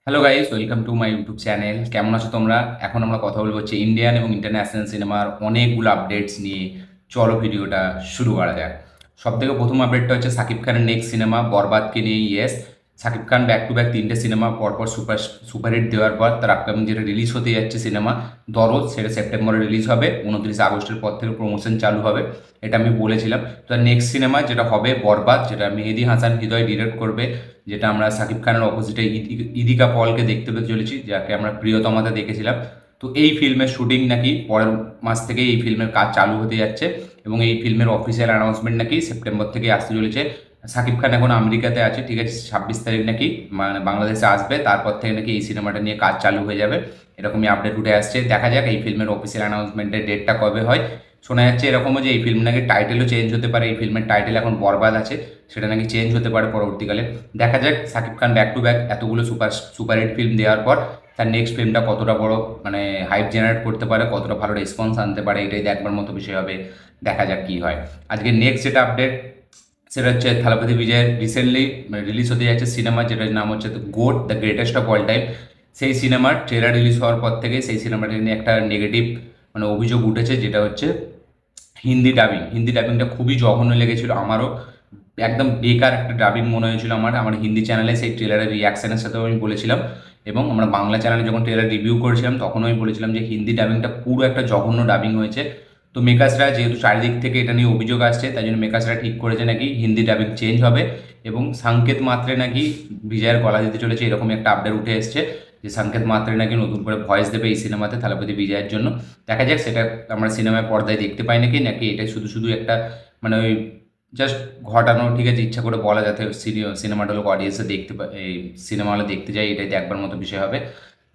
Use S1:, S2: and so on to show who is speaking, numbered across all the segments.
S1: Hello guys, welcome to my YouTube channel. কেমন আছো তোমরা? এখন আমরা কথা বলবো হচ্ছে ইন্ডিয়ান এবং ইন্টারন্যাশনাল সিনেমার অনেকগুলো আপডেটস নিয়ে। চলো ভিডিওটা শুরু করা যাক। সব থেকে প্রথম আপডেটটা হচ্ছে সাকিব খানের নেক্সট সিনেমা বরবাদকে নিয়ে। Yes, Shakib Khan back to back তিনটে সিনেমা পরপর সুপারহিট দেওয়ার পর তার আপকামিং যেটা রিলিজ হতে যাচ্ছে সিনেমা দরদ, সেটা সেপ্টেম্বরে রিলিজ হবে। 29 আগস্টের পর থেকে প্রমোশন চালু হবে, এটা আমি বলেছিলাম। তো নেক্সট সিনেমা যেটা হবে বরবাদ, যেটা মেহেদী হাসান হৃদয় ডিরেক্ট করবে, যেটা আমরা সাকিব খানের অপোজিটে ইদিকা পলকে দেখতে পেতে চলেছি, যাকে আমরা প্রিয়তমাতে দেখেছিলাম। তো এই ফিল্মের শুটিং নাকি পরের মাস থেকে এই ফিল্মের কাজ চালু হতে যাচ্ছে, এবং এই ফিল্মের অফিসিয়াল অ্যানাউন্সমেন্ট নাকি সেপ্টেম্বর থেকে আসতে চলেছে। সাকিব খান এখন আমেরিকাতে আছে, ঠিক আছে, 26 তারিখ নাকি মানে বাংলাদেশে আসবে, তারপর থেকে নাকি এই সিনেমাটা নিয়ে কাজ চালু হয়ে যাবে, এরকমই আপডেট উঠে আসছে। দেখা যাক এই ফিল্মের অফিসিয়াল অ্যানাউন্সমেন্টের ডেটটা কবে হয়। শোনা যাচ্ছে এরকমও যে এই ফিল্ম নাকি টাইটেলও চেঞ্জ হতে পারে। এই ফিল্মের টাইটেল এখন বরবাদ আছে, সেটা নাকি চেঞ্জ হতে পারে পরবর্তীকালে। দেখা যাক Shakib Khan back to back এতগুলো সুপারহিট ফিল্ম দেওয়ার পর তার নেক্সট ফিল্মটা কতটা বড় মানে হাইপ জেনারেট করতে পারে, কতটা ভালো রেসপন্স আনতে পারে, এটাই দেখবার মতো বিষয় হবে। দেখা যাক কি হয়। আজকে নেক্সট যেটা আপডেট সেটা হচ্ছে থালাপতি বিজয়ের রিসেন্টলি রিলিজ হতে যাচ্ছে সিনেমা, যেটার নাম হচ্ছে goat the greatest of all time. সেই সিনেমার ট্রেলার রিলিজ হওয়ার পর থেকে সেই সিনেমাটা নিয়ে একটা নেগেটিভ মানে অভিযোগ উঠেছে, যেটা হচ্ছে হিন্দি ডাবিংটা খুবই জঘন্য লেগেছিল আমারও। একদম বেকার একটা ডাবিং মনে হয়েছিল আমার আমার হিন্দি চ্যানেলে সেই ট্রেলারের রিয়াকশানের সাথেও আমি বলেছিলাম, এবং আমরা বাংলা চ্যানেলে যখন ট্রেলার রিভিউ করেছিলাম তখনও আমি বলেছিলাম যে হিন্দি ডাবিংটা পুরো একটা জঘন্য ডাবিং হয়েছে। তো মেকার্সরা যেহেতু চারিদিক থেকে এটা নিয়ে অভিযোগ আসছে, তাই জন্য মেকার্সরা ঠিক করেছে নাকি হিন্দি ডাবিং চেঞ্জ হবে, এবং সাংকেত মাত্রে নাকি বিজয়ের গলা দিতে চলেছে, এরকম একটা আপডেট উঠে এসছে যে সাংকেত মাত্রে নাকি নতুন করে ভয়েস দেবে এই সিনেমাতে থালাপতি বিজয়ের জন্য। দেখা যাক সেটা আমরা সিনেমায় পর্দায় দেখতে পাই নাকি, নাকি এটা শুধু শুধু একটা মানে ওই জাস্ট ঘটানো, ঠিক আছে, ইচ্ছা করে বলা, যাতে সিনেমাটা লোক অডিয়েন্সে দেখতে পায়, এই সিনেমা হলে দেখতে যায়, এটাই দেখবার মতো বিষয় হবে।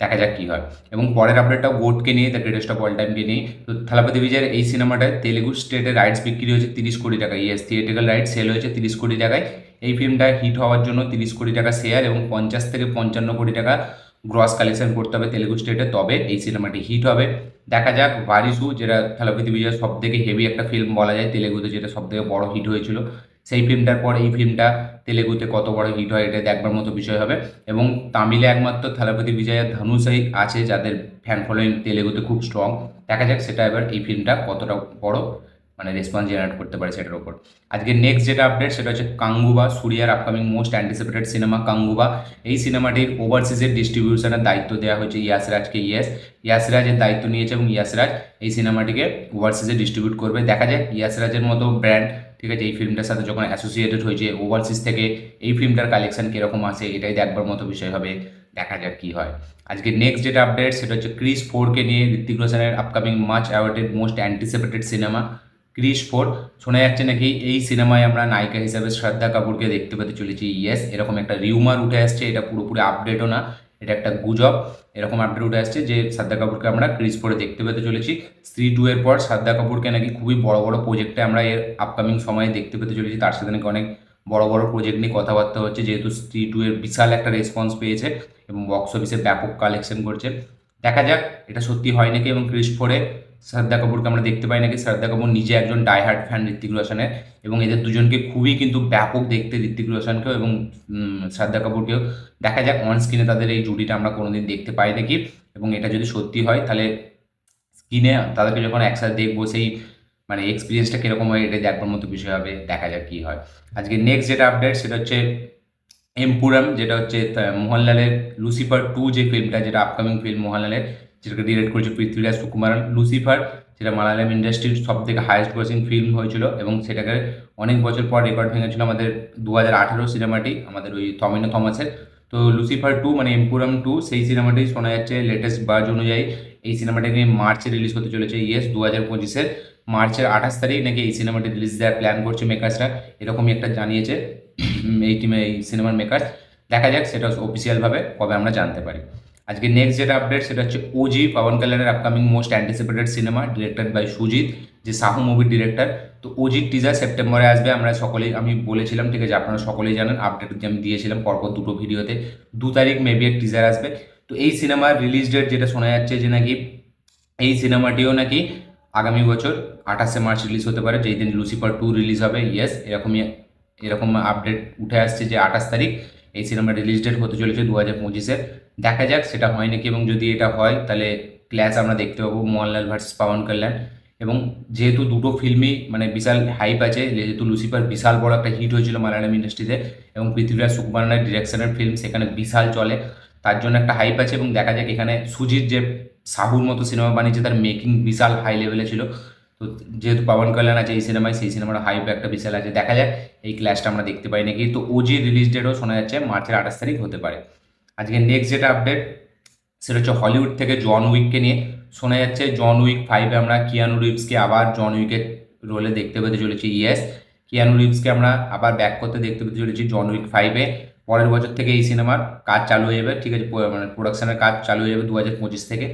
S1: দেখা যাক কী হয়। এবং পরের আপডেটটাও গোটকে নিয়ে, দ্য গ্রেটেস্ট অফ অল টাইমকে নিয়ে। তো থালাপতি বিজয়ের এই সিনেমাটায় তেলেগু স্টেটের রাইটস বিক্রি হয়েছে 30 কোটি টাকা। ইয়েস, থিয়েটিক্যাল রাইটস সেল হয়েছে 30 কোটি টাকায়। এই ফিল্মটা হিট হওয়ার জন্য 30 কোটি টাকা শেয়ার এবং 50 থেকে 55 কোটি টাকা গ্রস কালেকশন করতে হবে তেলেগু স্টেটে, তবে এই সিনেমাটি হিট হবে। দেখা যাক ভারিসু, যেটা থালাপতি বিজয়ের সব থেকে হেভি একটা ফিল্ম বলা যায় তেলেগুতে, যেটা সব থেকে বড় হিট হয়েছিল, সেই ফিল্মটার পর এই ফিল্মটা তেলেগুতে কত বড় হিট হয় এটা দেখবার মতো বিষয় হবে। এবং তামিলে একমাত্র থালাপতি বিজয় আর ধনুষই আছে যাদের ফ্যান ফলোয়িং তেলেগুতে খুব স্ট্রং। দেখা যাক সেটা এবার এই ফিল্মটা কতটা বড় মানে রেসপন্স জেনারেট করতে পারে সেটার উপর। আজকে নেক্সট যেটা আপডেট সেটা হচ্ছে কাঙ্গুবা, সুরিয়ার আপকামিং মোস্ট অ্যান্টিসিপেটেড সিনেমা কাঙ্গুবা। এই সিনেমাটির ওভারসিজের ডিস্ট্রিবিউশনের দায়িত্ব দেওয়া হয়েছে ইয়াসরাজকে। ইয়াসরাজের দায়িত্ব নিয়েছে, এবং ইয়াসরাজ এই সিনেমাটিকে ওভারসিজে ডিস্ট্রিবিউট করবে। দেখা যাক ইয়াসরাজের মতো ব্র্যান্ড, ঠিক আছে, এই ফিল্মটার সাথে যখন অ্যাসোসিয়েটেড হয়েছে ওভারসিজ থেকে, এই ফিল্মটার কালেকশন কীরকম আসে এটাই দেখবার মতো বিষয় হবে। দেখা যাক কী হয়। আজকে নেক্সট যেটা আপডেট সেটা হচ্ছে ক্রিস 4কে নিয়ে, ঋত্বিক রোশনের upcoming much awaited most anticipated cinema Krrish 4। শোনা যাচ্ছে নাকি এই সিনেমায় আমরা নায়িকা হিসাবে শ্রদ্ধা কাপুরকে দেখতে পেতে চলেছি। ইয়েস, এরকম একটা রিউমার উঠে আসছে, এটা পুরোপুরি আপডেটও না, এটা একটা গুজব। এরকম আপডেট উঠে আসছে যে শ্রদ্ধা কাপুরকে আমরা ক্রিস 4-এ দেখতে পেতে চলেছি। স্ত্রী 2 এর পর শ্রদ্ধা কাপুরকে নাকি খুবই বড় বড় প্রজেক্টে আমরা এর আপকামিং সময়ে দেখতে পেতে চলেছি, তার সাথে নাকি অনেক বড় বড় প্রজেক্ট নিয়ে কথাবার্তা হচ্ছে, যেহেতু স্ত্রী 2 এর বিশাল একটা রেসপন্স পেয়েছে এবং বক্স অফিসে ব্যাপক কালেকশন করছে। দেখা যাক এটা সত্যি হয় নাকি, এবং ক্রিস 4-এ শ্রদ্ধা কাপুরকে আমরা দেখতে পাই নাকি। শ্রদ্ধা কাপুর নিজে একজন ডাইহার্ড ফ্যান ঋত্বিক রোশনের, এবং এদের দুজনকে খুবই কিন্তু ব্যাপক দেখতে, ঋত্বিক রোশনকেও এবং শ্রদ্ধা কাপুরকেও। দেখা যাক অন স্ক্রিনে তাদের এই জুটিটা আমরা কোনোদিন দেখতে পাই নাকি, এবং এটা যদি সত্যি হয় তাহলে স্ক্রিনে তাদেরকে যখন একসাথে দেখবো সেই মানে এক্সপিরিয়েন্সটা কীরকম হয় এটাই দেখবার মতো বিষয় হবে। দেখা যাক কী হয়। আজকে নেক্সট যেটা আপডেট সেটা হচ্ছে এমপুরাম, যেটা হচ্ছে মোহনলালের লুসিফার 2 যে ফিল্মটা, যেটা আপকামিং ফিল্ম মোহনলালের, যেটাকে ডিরেক্ট করেছে পৃথ্বীরাজ সুকুমারন। লুসিফার যেটা মালায়ালাম ইন্ডাস্ট্রির সব থেকে হাইয়েস্ট গ্রসিং ফিল্ম হয়েছিল, এবং সেটাকে অনেক বছর পর রেকর্ড ভেঙেছিল আমাদের 2018 সিনেমাটি, আমাদের ওই থমিনো থমাসের। তো লুসিফার 2 মানে এমপুরাম 2 সেই সিনেমাটি শোনা যাচ্ছে লেটেস্ট বাজ অনুযায়ী এই সিনেমাটাকে মার্চে রিলিজ হতে চলেছে। ইয়েস, 2025-এর মার্চের 28 তারিখ নাকি এই সিনেমাটি রিলিজ দেওয়ার প্ল্যান করছে মেকার্সরা, এরকমই একটা জানিয়েছে এই টিমে এই সিনেমার মেকার্স। দেখা যাক সেটা অফিসিয়ালভাবে কবে আমরা জানতে পারি। আজকে নেক্সট যেটা আপডেট সেটা হচ্ছে ওজি, পবন কল্যাণের upcoming most anticipated cinema, directed by Sujeeth, যে সাহু মুভির ডিরেক্টর। তো ওজির টিজার সেপ্টেম্বরে আসবে, আমরা সকলেই, আমি বলেছিলাম, ঠিক আছে, আপনারা সকলেই জানেন, আপডেট যে আমি দিয়েছিলাম পরপর দুটো ভিডিওতে। 2 তারিখ মেবি এক টিজার আসবে। তো এই সিনেমার রিলিজ ডেট যেটা শোনা যাচ্ছে যে নাকি এই সিনেমাটিও নাকি আগামী বছর 28শে মার্চ রিলিজ হতে পারে, যেই দিন লুসিফার 2 রিলিজ হবে। ইয়েস, এরকম আপডেট উঠে আসছে যে 28 তারিখ এই সিনেমার রিলিজ ডেট হতে চলেছে 2025-এর। দেখা যাক সেটা হয় নাকি, এবং যদি এটা হয় তাহলে ক্ল্যাশ আমরা দেখতে পাবো, মোহনলাল ভার্সেস পাওয়ান কল্যাণ। এবং যেহেতু দুটো ফিল্মই মানে বিশাল হাইপ আছে, যেহেতু লুসিফার বিশাল বড় একটা হিট হয়েছিল মালায়ালাম ইন্ডাস্ট্রিতে, এবং পৃথ্বীরাজ সুকুমারনের ডিরেকশনের ফিল্ম সেখানে বিশাল চলে, তার জন্য একটা হাইপ আছে। এবং দেখা যাক এখানে সুজিত যে সাহুর মতো সিনেমা বানিয়েছে তার মেকিং বিশাল হাই লেভেলে ছিল, তো যেহেতু পাবন কল্যাণ আছে এই সিনেমায়, সেই সিনেমার হাইপ একটা বিশাল আছে। দেখা যাক এই ক্ল্যাশটা আমরা দেখতে পাই নাকি। তো ওজি রিলিজ ডেটও শোনা যাচ্ছে মার্চের 28 তারিখ হতে পারে। আজকে নেক্সট যেটা আপডেট সেটা হচ্ছে হলিউড থেকে জন উইককে নিয়ে। শোনা যাচ্ছে জন উইক 5-এ আমরা কিয়ানু রিভসকে আবার জন উইকের রোলে দেখতে পেতে চলেছি। ইয়েস, কিয়ানু রিভসকে আমরা আবার ব্যাক করতে দেখতে পেতে চলেছি জন উইক 5-এ। পরের বছর থেকে এই সিনেমার কাজ চালু হয়ে যাবে, ঠিক আছে, মানে প্রোডাকশনের কাজ চালু হয়ে যাবে 2025 থেকে।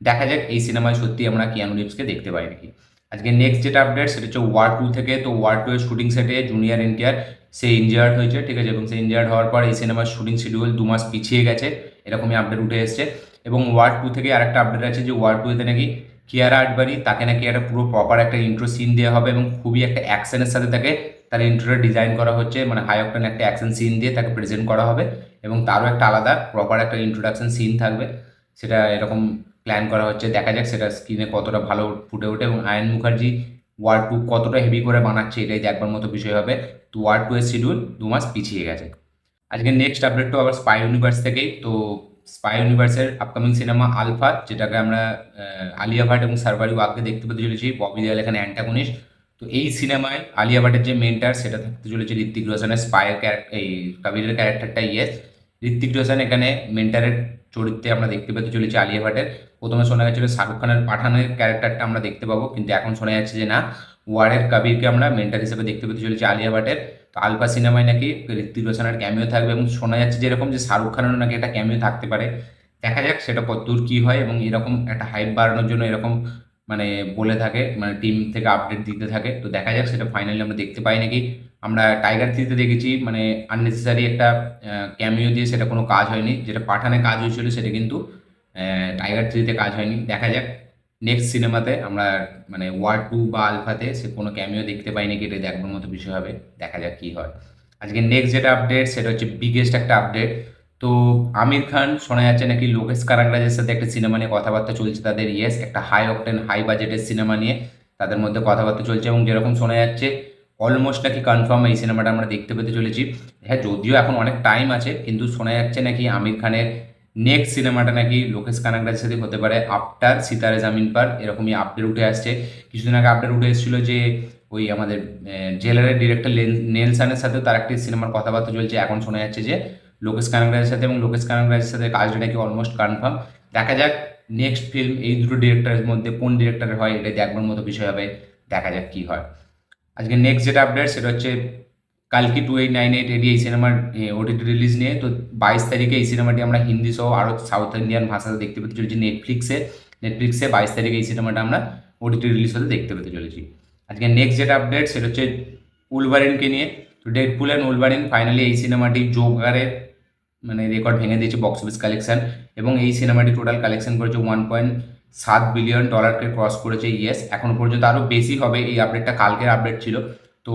S1: দেখা যাক এই সিনেমায় সত্যি আমরা কিয়ানু রিভসকে দেখতে পাই নাকি। আজকে নেক্সট যেটা আপডেট সেটা হচ্ছে ওয়ার 2 থেকে। তো ওয়ার 2 এর শুটিং সেটে জুনিয়র এনটিআর সে ইনজার্ড হয়েছে, ঠিক আছে, এবং সে ইনজার্ড হওয়ার পর এই সিনেমার শুটিং শিডিউল 2 মাস পিছিয়ে গেছে, এরকমই আপডেট উঠে এসছে। এবং ওয়ার 2 থেকে আরেকটা আপডেট আছে যে ওয়ার 2 এতে নাকি কিয়ারা আডবাণী, তাকে নাকি একটা পুরো প্রপার একটা ইন্ট্রো সিন দেওয়া হবে, এবং খুবই একটা অ্যাকশনের সাথে তাকে তার ইন্ট্রোটা ডিজাইন করা হচ্ছে, মানে হাই অক্টেন একটা অ্যাকশন সিন দিয়ে তাকে প্রেজেন্ট করা হবে, এবং তারও একটা আলাদা প্রপার একটা ইন্ট্রোডাকশন সিন থাকবে, সেটা এরকম প্ল্যান করা হচ্ছে। দেখা যাক সেটা স্ক্রিনে কতটা ভালো ফুটে ওঠে, এবং আয়ন মুখার্জি ওয়ার 2 কতটা হেভি করে বানাচ্ছে এটাই দেখবার মতো বিষয় হবে। তো ওয়ার 2 এর শিডিউল 2 মাস পিছিয়ে গেছে। আজকে নেক্সট আপডেটটা আবার স্পাই ইউনিভার্স থেকেই। তো স্পাই ইউনিভার্সের আপকামিং সিনেমা আলফা, যেটাকে আমরা আলিয়া ভাট এবং সার্ভারি ওয়াককে দেখতে পেতে চলেছি, ববি দেওয়াল এখানে অ্যান্টাগনিস্ট। তো এই সিনেমায় আলিয়া ভাটের যে মেন্টার সেটা থাকতে চলেছে ঋত্বিক রোশনের স্পাইয়ের এই কবিরের ক্যারেক্টারটা। ইয়েস, ঋত্বিক রোশন এখানে মেন্টারের চরিত্রে আমরা দেখতে পেতে চলেছি আলিয়া ভাটের। প্রথমে শোনা গেছিল শাহরুখ খানের পাঠানের ক্যারেক্টারটা আমরা দেখতে পাবো, কিন্তু এখন শোনা যাচ্ছে যে না, ওয়ারের কবিরকে আমরা মেন্টার হিসেবে দেখতে পেতে চলেছি আলিয়া ভাটের। তো আলফা সিনেমায় নাকি ঋত্বিক রোশনের ক্যামিও থাকবে, এবং শোনা যাচ্ছে যেরকম যে শাহরুখ খানেরও নাকি একটা ক্যামিও থাকতে পারে। দেখা যাক সেটা কতদূর কী হয়, এবং এরকম একটা হাইপ বাড়ানোর জন্য এরকম মানে বলে থাকে, মানে টিম থেকে আপডেট দিতে থাকে। তো দেখা যাক সেটা ফাইনালি আমরা দেখতে পাই নাকি। আমরা টাইগার 3-তে দেখেছি মানে আননেসেসারি একটা ক্যামিও দিয়ে সেটা কোনো কাজ হয়নি, যেটা পাঠানে কাজ হয়েছিল সেটা কিন্তু টাইগার 3-তে কাজ হয়নি। দেখা যাক নেক্সট সিনেমাতে আমরা মানে ওয়ার 2 বা আলফাতে সে কোনো ক্যামিও দেখতে পাই নাকি, এটা দেখবার মতো বিষয় হবে। দেখা যাক কী হয়। আজকে নেক্সট যেটা আপডেট সেটা হচ্ছে বিগেস্ট একটা আপডেট। তো আমির খান শোনা যাচ্ছে নাকি লোকেশ কারাগরাজের সাথে একটা সিনেমা নিয়ে কথাবার্তা চলছে তাদের। ইয়েস, একটা হাই অকটেন হাই বাজেটের সিনেমা নিয়ে তাদের মধ্যে কথাবার্তা চলছে, এবং যেরকম শোনা যাচ্ছে অলমোস্ট নাকি কনফার্ম এই সিনেমাটা আমরা দেখতে পেতে চলেছি। হ্যাঁ, যদিও এখন অনেক টাইম আছে, কিন্তু শোনা যাচ্ছে নাকি আমির খানের নেক্সট সিনেমাটা নাকি লোকেশ কানাগরাজের সাথে হতে পারে আফটার সিতারে জামিন পার, এরকমই আপডেট উঠে আসছে। কিছুদিন আগে আপডেট উঠে এসেছিলো যে ওই আমাদের জেলারের ডিরেক্টর নেলসানের সাথেও তার একটি সিনেমার কথাবার্তা চলছে। এখন শোনা যাচ্ছে যে লোকেশ কানাগরাজের সাথে, এবং লোকেশ কানাগরাজের সাথে কাজটা নাকি অলমোস্ট কনফার্ম। দেখা যাক নেক্সট ফিল্ম এই দুটো ডিরেক্টরের মধ্যে কোন ডিরেক্টরের হয়, এটা দেখবার মতো বিষয় হবে। দেখা যাক কী হয়। আজকে নেক্সট যেটা আপডেট সেটা হচ্ছে কালকি 2898 এডি এই সিনেমার ওটিটি রিলিজ নিয়ে। তো 22 তারিখে এই সিনেমাটি আমরা হিন্দি সহ আরও সাউথ ইন্ডিয়ান ভাষাতে দেখতে পেতে চলেছি নেটফ্লিক্সে 22 তারিখে এই সিনেমাটা আমরা ওটিটি রিলিজ হতে দেখতে পেতে চলেছি। আজকে নেক্সট যেটা আপডেট সেটা হচ্ছে উলভারিনকে নিয়ে। তো ডেডপুল অ্যান্ড উলভারিন ফাইনালি এই সিনেমাটি জোকারের মানে রেকর্ড ভেঙে দিয়েছে বক্স অফিস কালেকশন, এবং এই সিনেমাটি টোটাল কালেকশন করেছে $1.7 বিলিয়ন ক্রস করেছে। ইয়েস, এখনও পর্যন্ত আরও বেশি হবে, এই আপডেটটা কালকের আপডেট ছিল। তো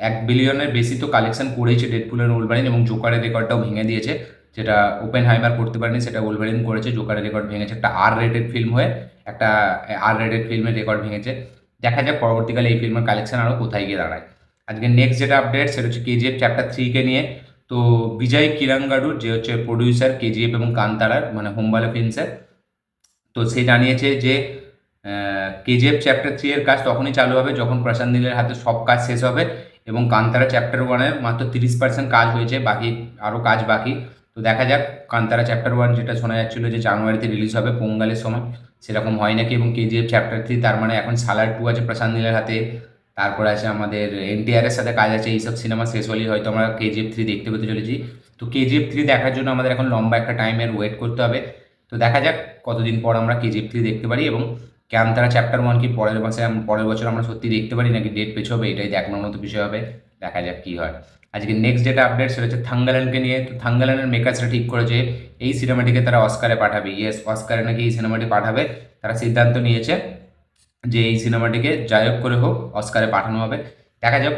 S1: 1 বিলিয়নের বেশি তো কালেকশন করেছে ডেডপুল অ্যান্ড উলভারিন, এবং জোকারের রেকর্ডটাও ভেঙে দিয়েছে, যেটা ওপেন হাইমার করতে পারেনি সেটা উলভারিন করেছে। জোকারের রেকর্ড ভেঙেছে, একটা আর রেটেড ফিল্ম হয়ে একটা আর রেটেড ফিল্মের রেকর্ড ভেঙেছে। দেখা যাক পরবর্তীকালে এই ফিল্মের কালেকশন আরও কোথায় গিয়ে দাঁড়ায়। আজকে নেক্সট যেটা আপডেট সেটা হচ্ছে কেজিএফ চ্যাপ্টার 3-কে নিয়ে। তো বিজয় কিরাঙ্গারু যে হচ্ছে প্রডিউসার কেজিএফ এবং কান্তারার মানে হোমবালা ফিল্মসের, তো সে জানিয়েছে যে কেজিএফ চ্যাপ্টার 3 এর কাজ তখনই চালু হবে যখন প্রশান্ত নীলের হাতে সব কাজ শেষ হবে, এবং কান্তারা চ্যাপ্টার 1-এর মাত্র 30% কাজ হয়েছে, বাকি আরও কাজ বাকি। তো দেখা যাক কান্তারা চ্যাপ্টার 1 যেটা শোনা যাচ্ছিলো যে জানুয়ারিতে রিলিজ হবে পোঙ্গালের সময়, সেরকম হয় নাকি। এবং কেজিএফ চ্যাপ্টার 3 তার মানে এখন সালার 2 আছে প্রশান্ত নীলের হাতে, তারপরে আছে আমাদের এনটিআরের সাথে কাজ আছে। এইসব সিনেমা শেষ হলেই হয়তো আমরা কেজিএফ 3 দেখতে পেতে চলেছি। তো কেজিএফ 3 দেখার জন্য আমাদের এখন লম্বা একটা টাইমের ওয়েট করতে হবে। তো দেখা যাক কতদিন পর আমরা কেজিএফ 3 দেখতে পারি, এবং ক্যান্তারা চ্যাপ্টার 1 কি পরের বছর আমরা সত্যি দেখতে পারি নাকি ডেট পেছোবে, এটাই দেখানোর মতো বিষয় হবে। দেখা যাক কী হয়। আজকে নেক্সট যেটা আপডেট সেটা হচ্ছে থাঙ্গালানকে নিয়ে। তো থাঙ্গালানের মেকার্সরা ঠিক করেছে এই সিনেমাটিকে তারা অস্কারে পাঠাবে। ইয়েস, অস্কারে নাকি এই সিনেমাটি পাঠাবে, তারা সিদ্ধান্ত নিয়েছে যে এই সিনেমাটিকে যাই হোক করে হোক অস্কারে পাঠানো হবে। দেখা যাক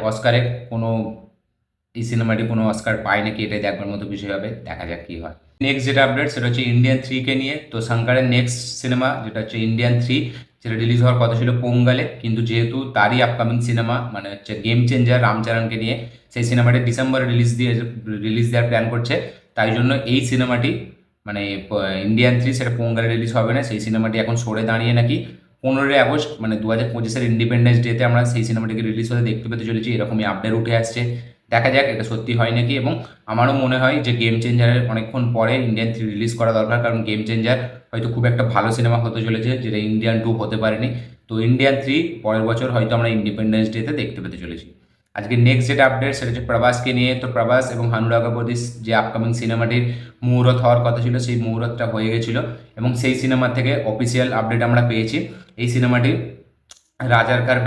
S1: এই সিনেমাটি কোনো অস্কার পায় নাকি, এটাই দেখবার মতো বিষয় হবে। দেখা যাক কী হয়। নেক্সট যেটা আপডেট সেটা হচ্ছে ইন্ডিয়ান 3কে নিয়ে। তো শঙ্করের নেক্সট সিনেমা যেটা হচ্ছে ইন্ডিয়ান 3, যেটা রিলিজ হওয়ার কথা ছিল পোঙ্গালে, কিন্তু যেহেতু তারই আপকামিং সিনেমা মানে হচ্ছে গেম চেঞ্জার রামচরণকে নিয়ে, সেই সিনেমাটি ডিসেম্বরে রিলিজ দেওয়ার প্ল্যান করছে। তাই জন্য এই সিনেমাটি মানে ইন্ডিয়ান 3 সেটা পোঙ্গালে রিলিজ হবে না, সেই সিনেমাটি এখন সরে দাঁড়িয়ে নাকি 15ই আগস্ট মানে 2025-এর ইন্ডিপেন্ডেন্স ডেতে আমরা সেই সিনেমাটিকে রিলিজ হতে দেখতে পেতে চলেছি, এরকমই আপডেট উঠে আসছে। দেখা যাক এটা সত্যি হয় নাকি। এবং আমারও মনে হয় যে গেম চেঞ্জারের অনেকক্ষণ পরে ইন্ডিয়ান 3 রিলিজ করা দরকার, কারণ গেম চেঞ্জার হয়তো খুব একটা ভালো সিনেমা হতে চলেছে, যেটা ইন্ডিয়ান 2 হতে পারেনি। তো ইন্ডিয়ান 3 পরের বছর হয়তো আমরা ইন্ডিপেন্ডেন্স ডেতে দেখতে পেতে চলেছি। আজকে নেক্সট যেটা আপডেট সেটা হচ্ছে প্রভাসকে নিয়ে। তো প্রভাস এবং অনুরাগ কাপুরের যে আপকামিং সিনেমাটির মুহূর্ত হওয়ার কথা ছিল, সেই মুহূর্তটা হয়ে গেছিলো এবং সেই সিনেমা থেকে অফিসিয়াল আপডেট আমরা পেয়েছি। এই সিনেমাটি রাজারকার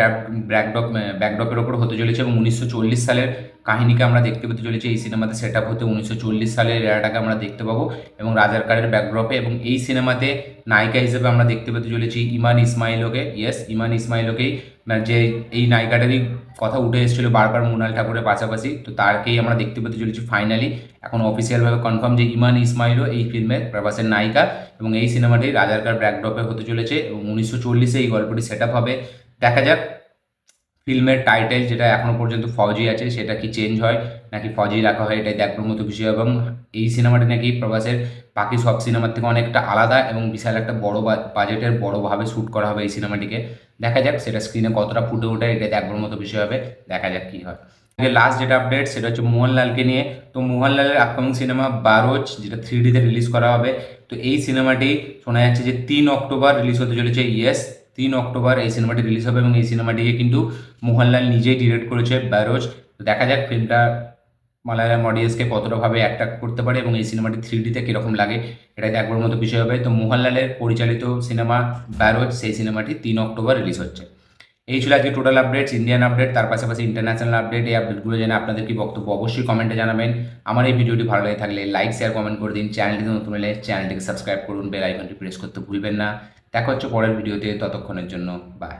S1: ব্যাকড্রপের ওপর হতে চলেছে এবং 1940 সালের কাহিনীকে আমরা দেখতে পেতে চলেছি। এই সিনেমাতে সেট আপ হতে 1940 সালের এরাটাকে আমরা দেখতে পাবো এবং রাজারকারের ব্যাকড্রপে। এবং এই সিনেমাতে নায়িকা হিসেবে আমরা দেখতে পেতে চলেছি ইমান ইসমাইলকে। ইয়েস, ইমান ইসমাইলকেই, যে এই নায়িকাটারই কথা উঠে এসেছিলো বারবার মৃণাল ঠাকুরের পাশাপাশি, তো তারকেই আমরা দেখতে পেতে চলেছি ফাইনালি। এখন অফিসিয়ালভাবে কনফার্ম যে ইমান ইসমাইলও এই ফিল্মের প্রভাসের নায়িকা এবং এই সিনেমাটি রাজারকার ব্যাকড্রপে হতে চলেছে এবং 1940-এ এই গল্পটি সেট আপ হবে। দেখা যাক ফিল্মের টাইটেল যেটা এখনো পর্যন্ত ফৌজি আছে সেটা কি চেঞ্জ হয় নাকি ফৌজি রাখা হয়, এটাই দেখার মতো বিষয়। এবং এই সিনেমাটি নাকি প্রভাসের বাকি সব সিনেমার থেকে অনেকটা আলাদা এবং বিশাল একটা বড় বাজেটের বড়োভাবে শ্যুট করা হবে এই সিনেমাটিকে। দেখা যাক সেটা স্ক্রিনে কতটা ফুটে ওঠে, এটাই দেখার মতো বিষয় হবে। দেখা যাক কী হয়। লাস্ট যেটা আপডেট সেটা হচ্ছে মোহনলালকে নিয়ে। তো মোহনলালের আপকামিং সিনেমা বারোজ, যেটা 3D-তে রিলিজ করা হবে। তো এই সিনেমাটি শোনা যাচ্ছে যে 3 অক্টোবর রিলিজ হতে চলেছে। ইয়েস, 3 অক্টোবর এই সিনেমাটি রিলিজ হবে এবং এই সিনেমাটিকে কিন্তু মোহনলাল নিজেই ডিরেক্ট করেছে বারোজ। তো দেখা যাক ফিল্মটা মালায়ালাম অডিয়েন্সকে কতটাভাবে অ্যাট্রাক্ট করতে পারে এবং এই সিনেমাটি 3D-তে কীরকম লাগে, এটা দেখবার মতো বিষয় হবে। তো মোহনলালের পরিচালিত সিনেমা বারোজ, সেই সিনেমাটি 3 অক্টোবর রিলিজ হচ্ছে। এই ছিল আজকে টোটাল আপডেটস, ইন্ডিয়ান আপডেট, তার পাশাপাশি ইন্টারন্যাশনাল আপডেট। এই আপডেটগুলো জেনে আপনাদের কি বক্তব্য অবশ্যই কমেন্টে জানাবেন। আমার এই ভিডিওটি ভালো লেগে থাকলে লাইক শেয়ার কমেন্ট করে দিন। চ্যানেলটিতে নতুন হলে চ্যানেলটিকে সাবস্ক্রাইব করুন, বেল আইকনটি প্রেস করতে ভুলবেন না। দেখা হচ্ছে পরের ভিডিওতে, ততক্ষণের জন্য বাই।